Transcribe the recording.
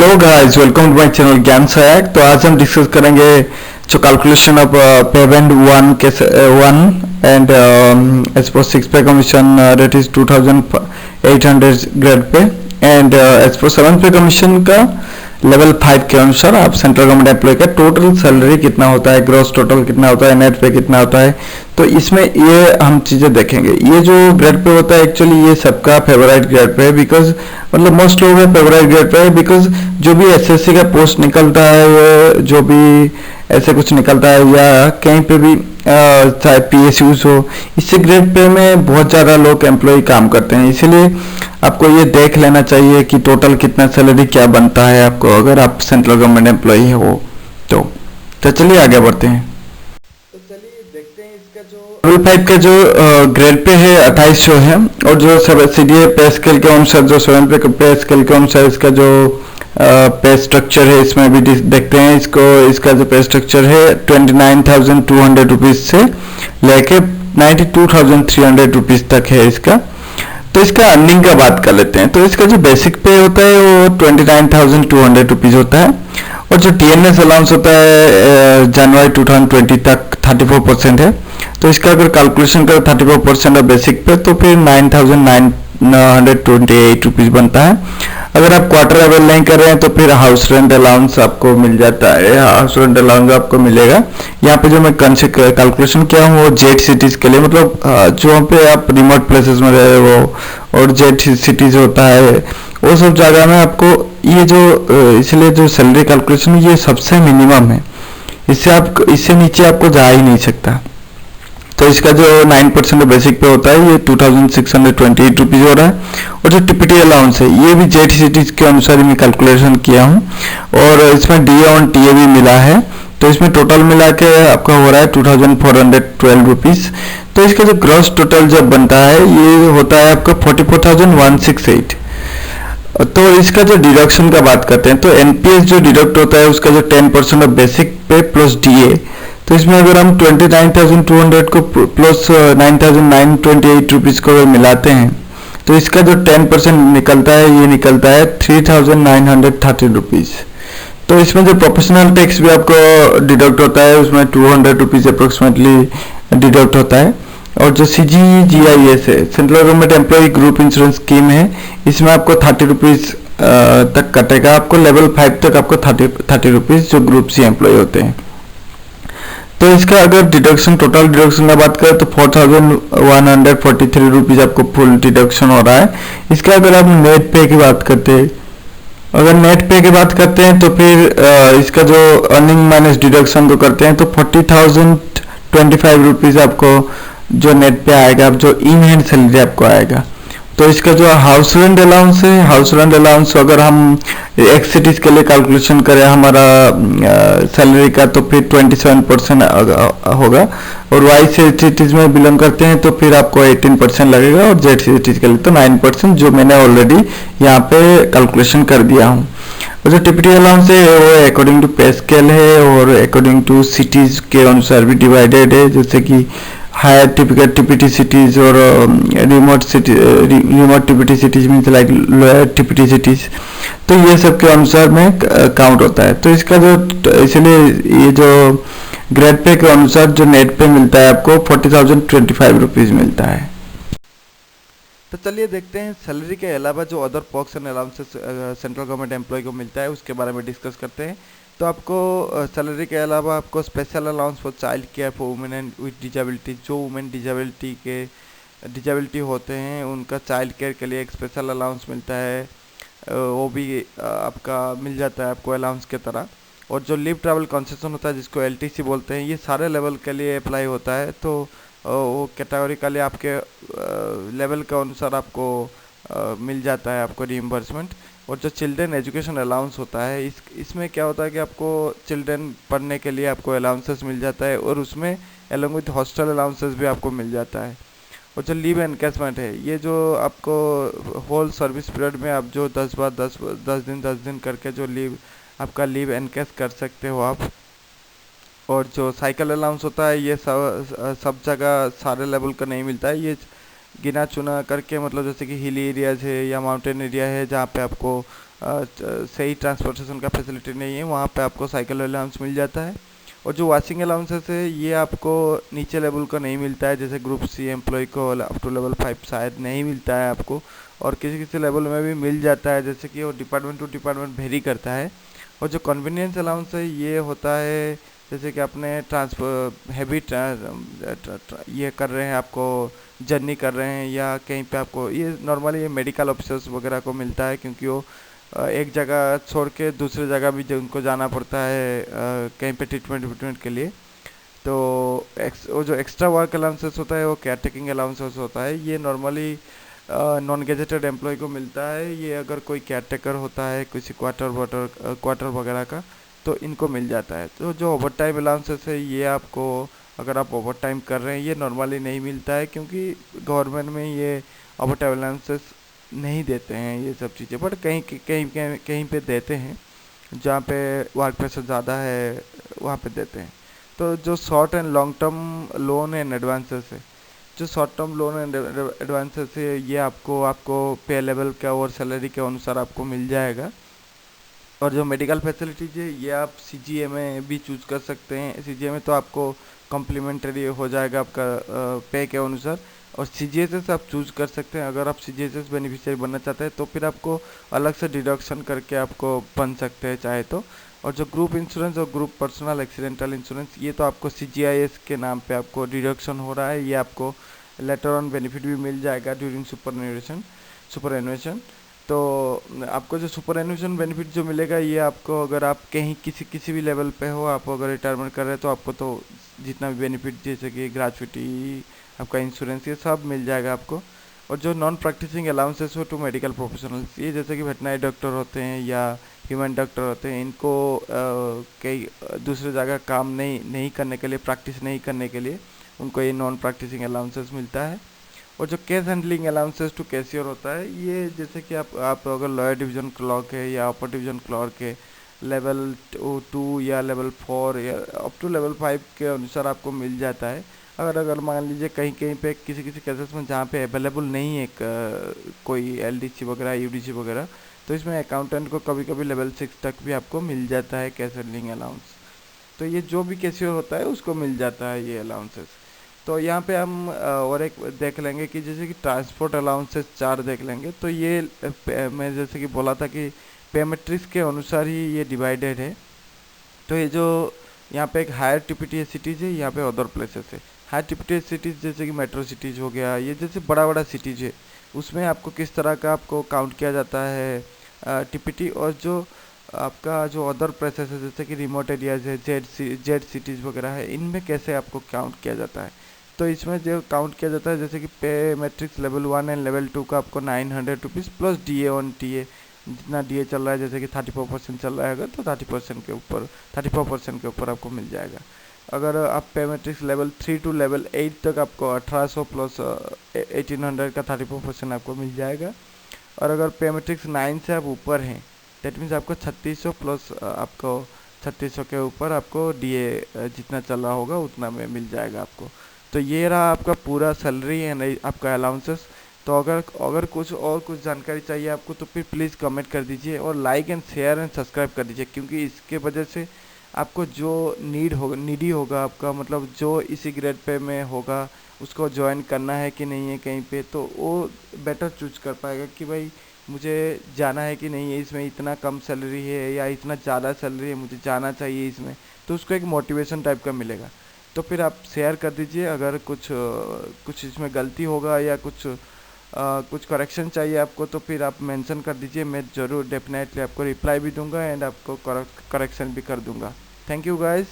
Hello guys, welcome to my channel Gyan Sahayak. तो आज हम डिस्कस करेंगे जो कैलकुलेशन ऑफ पेमेंट वन के one and as per 6 pay commission rate is 2800 grade pay and as per 7 पे commission का level 5 के अनुसार आप सेंट्रल गवर्नमेंट एम्प्लॉय का टोटल सैलरी कितना होता है, ग्रॉस टोटल कितना होता है, नेट पे कितना होता है। तो इसमें ये हम चीज़ें देखेंगे। ये जो ग्रेड पे होता है एक्चुअली ये सबका फेवरेट ग्रेड पे है, बिकॉज मतलब मोस्ट लोगों का फेवरेट ग्रेड पे है, बिकॉज जो भी एसएससी का पोस्ट निकलता है, जो भी ऐसे कुछ निकलता है या कहीं पे भी चाहे पीएसयूज हो, इससे ग्रेड पे में बहुत ज़्यादा लोग एम्प्लॉय काम करते हैं। इसीलिए आपको ये देख लेना चाहिए कि टोटल कितना सैलरी क्या बनता है आपको अगर आप सेंट्रल गवर्नमेंट एम्प्लॉय हो तो चलिए आगे बढ़ते हैं। तो चलिए देखते हैं इसका जो लेवल 5 का जो ग्रेड पे है 2800 है, और जो सब सीडीए पे स्केल के अनुसार जो 7 पे स्केल के अनुसार इसका जो पे स्ट्रक्चर है इसमें भी देखते हैं। इसका जो पे स्ट्रक्चर है 29,200 रुपीज से लेके 92,300 रुपीज तक है इसका। तो इसका अर्निंग का बात कर लेते हैं। तो इसका जो बेसिक पे होता है वो 29,200 रुपीज होता है, और जो टीएनएस अलाउंस होता है जनवरी 2020 तक 34% है। तो इसका अगर कैलकुलेशन करें 34% ऑफ बेसिक पे तो फिर 9,928 रुपीज बनता है। अगर आप क्वार्टर अवेल नहीं कर रहे हैं तो फिर हाउस रेंट अलाउंस आपको मिल जाता है, हाउस रेंट अलाउंस आपको मिलेगा। यहाँ पे जो मैं कैलकुलेशन किया हूँ वो जेट सिटीज के लिए, मतलब जो पे आप रिमोट प्लेसेस में रहे हो और जेट सिटीज होता है वो सब जगह में आपको ये जो इसलिए जो सैलरी कैलकुलेशन ये सबसे मिनिमम है, इससे नीचे आपको जा ही नहीं सकता। तो इसका जो 9% बेसिक पे होता है ये 2,628 रुपीज हो रहा है, और जो टीपीटी अलाउंस है ये भी जेट सिटीज के अनुसार मैं कैलकुलेशन किया हूँ, और इसमें डीए ऑन टीए भी मिला है। तो इसमें टोटल मिला के आपका हो रहा है 2,412 रुपीज। तो इसका जो ग्रॉस टोटल जब बनता है ये होता है आपका 44,168। तो इसका जो डिडक्शन का बात करते हैं तो एनपीएस जो डिडक्ट होता है उसका जो 10% ऑफ बेसिक पे प्लस डीए, तो इसमें अगर हम 29,200 को प्लस 9,928 रुपीज को मिलाते हैं तो इसका जो 10% निकलता है ये निकलता है 3,930 रुपीज। तो इसमें जो प्रोफेशनल टैक्स भी आपको डिडक्ट होता है उसमें 200 रुपीज अप्रोक्सीमेटली डिडक्ट होता है, और जो CGGIS है central government employee group insurance scheme है इसमें आपको 30 रुपीज तक कटेगा। आपको लेवल 5 तक आपको 30 रुपीज जो ग्रुप सी एम्प्लॉय होते हैं। तो इसका अगर डिडक्शन टोटल डिडक्शन की बात करें तो 4,143 रुपीज आपको फुल डिडक्शन हो रहा है। इसका अगर आप नेट पे की बात करते हैं तो फिर इसका जो अर्निंग माइनस डिडक्शन को करते हैं तो 40,025 रुपीज आपको जो नेट पे आएगा, अब जो इन हैंड सैलरी आपको आएगा। तो इसका जो हाउस रेंट अलाउंस है, हाउस रेंट अलाउंस अगर हम एक्स सिटीज के लिए कैलकुलेशन करें हमारा सैलरी का तो फिर 27% होगा, और वाई सिटीज में बिलोंग करते हैं तो फिर आपको 18% लगेगा, और जेड सिटीज के लिए तो 9%, जो मैंने ऑलरेडी यहाँ पे कैलकुलेशन कर दिया हूँ। और जो टीपीटी अलाउंस है वो अकॉर्डिंग टू पे स्केल है और अकॉर्डिंग टू सिटीज के अनुसार भी डिवाइडेड है, जैसे कि हायर टीपीटी सिटीज और remote TPT cities means like lower TPT cities, तो ये सब के अनुसार में काउंट होता है। तो इसका जो इसलिए ये जो ग्रेड पे के अनुसार जो नेट पे मिलता है आपको 40,025 रुपीज मिलता है। तो चलिए देखते हैं सैलरी के अलावा जो other perks and allowances central government employee को मिलता है उसके बारे में डिस्कस करते हैं। तो आपको सैलरी के अलावा आपको special allowance for child care for women and with disability, जो वुमेन डिजेबिलिटी होते हैं उनका चाइल्ड केयर के लिए एक स्पेशल अलाउंस मिलता है, वो भी आपका मिल जाता है आपको अलाउंस के तरह। और जो लीव ट्रैवल कंसेशन होता है जिसको LTC बोलते हैं, ये सारे लेवल के लिए अप्लाई होता है। तो वो कैटेगोरिकली आपके लेवल के अनुसार आपको मिल जाता है आपको रिइम्बर्समेंट। और जो चिल्ड्रन एजुकेशन अलाउंस होता है इसमें क्या होता है कि आपको चिल्ड्रन पढ़ने के लिए आपको अलाउंसेस मिल जाता है, और उसमें अलॉन्ग विथ हॉस्टल अलाउंसेस भी आपको मिल जाता है। और जो लीव एनकेसमेंट है ये जो आपको होल सर्विस पीरियड में आप जो 10 दिन करके जो आपका लीव एनकेस कर सकते हो आप। और जो साइकिल अलाउंस होता है ये सब जगह सारे लेवल का नहीं मिलता है, ये गिना चुना करके, मतलब जैसे कि हिली एरियाज है या माउंटेन एरिया है जहाँ पे आपको सही ट्रांसपोर्टेशन का फैसिलिटी नहीं है, वहाँ पे आपको साइकिल अलाउंस मिल जाता है। और जो वॉशिंग अलाउंसेस है ये आपको नीचे लेवल का नहीं मिलता है, जैसे ग्रुप सी एम्प्लॉय को अप टू लेवल 5 शायद नहीं मिलता है आपको, और किसी किसी लेवल में भी मिल जाता है, जैसे कि वो डिपार्टमेंट टू डिपार्टमेंट वेरी करता है। और जो कन्वीनियंस अलाउंस है ये होता है जैसे कि आपने ट्रांसफर हैवी ये कर रहे हैं, आपको जर्नी कर रहे हैं या कहीं पे आपको, ये नॉर्मली ये मेडिकल ऑफिसर्स वगैरह को मिलता है, क्योंकि वो एक जगह छोड़ के दूसरी जगह भी उनको जाना पड़ता है कहीं पे ट्रीटमेंट के लिए। तो वो जो एक्स्ट्रा वर्क अलाउंसेस होता है वो केयर टेकिंग अलाउंसेस होता है, ये नॉर्मली नॉन गेजेटेड एम्प्लॉय को मिलता है। ये अगर कोई केयर टेकर होता है किसी क्वार्टर वगैरह का तो इनको मिल जाता है। तो जो ओवर टाइम अलाउंसेस है ये आपको, अगर आप ओवर टाइम कर रहे हैं, ये नॉर्मली नहीं मिलता है, क्योंकि गवर्नमेंट में ये ओवर टाइम अलाउंसेस नहीं देते हैं ये सब चीज़ें, बट कहीं कहीं कहीं कहीं पे देते हैं, जहाँ पे वर्क प्रेशर ज़्यादा है वहाँ पे देते हैं। तो जो short and long term loan and advances है, जो short term loan and advances है ये आपको पे लेवल का और सैलरी के अनुसार आपको मिल जाएगा। और जो मेडिकल फैसिलिटीज है ये आप सीजीए में भी चूज कर सकते हैं। सीजीए में तो आपको कॉम्प्लीमेंट्री हो जाएगा आपका पे के अनुसार, और सीजीएसएस आप चूज कर सकते हैं। अगर आप सीजीएसएस बेनिफिशियरी बनना चाहते हैं तो फिर आपको अलग से डिडक्शन करके आपको बन सकते हैं चाहे तो। और जो ग्रुप इंश्योरेंस और ग्रुप पर्सनल एक्सीडेंटल इंश्योरेंस ये तो आपको सीजीआईएस के नाम पे आपको डिडक्शन हो रहा है, ये आपको लेटर ऑन बेनिफिट भी मिल जाएगा ड्यूरिंग सुपर एनुएशन। तो आपको जो सुपर एनुएशन बेनिफिट जो मिलेगा ये आपको, अगर आप कहीं किसी भी लेवल पे हो, आप अगर रिटायरमेंट कर रहे हैं तो आपको तो जितना भी बेनिफिट जैसे कि ग्रेचुइटी, आपका इंश्योरेंस, ये सब मिल जाएगा आपको। और जो नॉन प्रैक्टिसिंग अलाउंसेस हो टू मेडिकल प्रोफेशनल्स, ये जैसे कि वेटनरी डॉक्टर होते हैं या ह्यूमन डॉक्टर होते हैं, इनको कई दूसरी जगह काम नहीं करने के लिए, प्रैक्टिस नहीं करने के लिए उनको ये नॉन प्रैक्टिसिंग अलाउंसेस मिलता है। और जो cash handling allowances to cashier होता है, ये जैसे कि आप अगर लोअर डिवीजन क्लर्क है या अपर डिवीजन क्लर्क है, लेवल 2 या लेवल 4 या अप टू लेवल 5 के अनुसार आपको मिल जाता है। अगर मान लीजिए कहीं कहीं पे किसी केसेस में जहाँ पे अवेलेबल नहीं है कोई एलडीसी वगैरह यूडीसी वगैरह, तो इसमें अकाउंटेंट को कभी कभी लेवल 6 तक भी आपको मिल जाता है कैश हैंडलिंग अलाउंस। तो ये जो भी कैशियर होता है उसको मिल जाता है ये अलाउंसेस। तो यहाँ पे हम और एक देख लेंगे कि जैसे कि ट्रांसपोर्ट अलाउंसेस 4 देख लेंगे। तो ये मैं जैसे कि बोला था कि पे मैट्रिक्स के अनुसार ही ये डिवाइडेड है। तो ये जो यहाँ पे एक हायर टीपीटीएस सिटीज़ है, यहाँ पे अदर प्लेसेस है। हायर टीपीटीएस सिटीज़ जैसे कि मेट्रो सिटीज़ हो गया, ये जैसे बड़ा सिटीज़ है, उसमें आपको किस तरह का आपको काउंट किया जाता है टीपीटी। और जो आपका जो अदर प्लेसेस है जैसे कि रिमोट एरियाज है, जेड सिटीज़ वगैरह है, इनमें कैसे आपको काउंट किया जाता है। तो इसमें जो काउंट किया जाता है जैसे कि पे मैट्रिक्स लेवल 1 एंड लेवल 2 का आपको 900 rupees plus DA on TA, जितना डीए चल रहा है जैसे कि 34% चल रहा है अगर, तो 34% के ऊपर आपको मिल जाएगा। अगर आप पे मैट्रिक्स लेवल 3 टू लेवल 8 तक आपको 1800 प्लस 1800 का 34% आपको मिल जाएगा। और अगर पे मैट्रिक्स 9 से आप ऊपर हैं, दैट मीन्स आपको 3600 प्लस आपको 3600 के ऊपर आपको डीए जितना चल रहा होगा उतना में मिल जाएगा आपको। तो ये रहा आपका पूरा सैलरी एंड आपका अलाउंसेस। तो अगर कुछ जानकारी चाहिए आपको तो फिर प्लीज़ कमेंट कर दीजिए, और like and share and subscribe कर दीजिए, क्योंकि इसके वजह से आपको जो नीडी होगा आपका, मतलब जो इसी ग्रेड पे में होगा उसको ज्वाइन करना है कि नहीं है कहीं पे, तो वो बेटर चूज कर पाएगा कि भाई मुझे जाना है कि नहीं है, इसमें इतना कम सैलरी है या इतना ज़्यादा सैलरी है, मुझे जाना चाहिए इसमें। तो उसको एक मोटिवेशन टाइप का मिलेगा। तो फिर आप शेयर कर दीजिए। अगर कुछ इसमें गलती होगा या कुछ करेक्शन चाहिए आपको तो फिर आप मेंशन कर दीजिए, मैं ज़रूर डेफिनेटली आपको रिप्लाई भी दूंगा एंड आपको करेक्शन भी कर दूंगा। Thank you guys.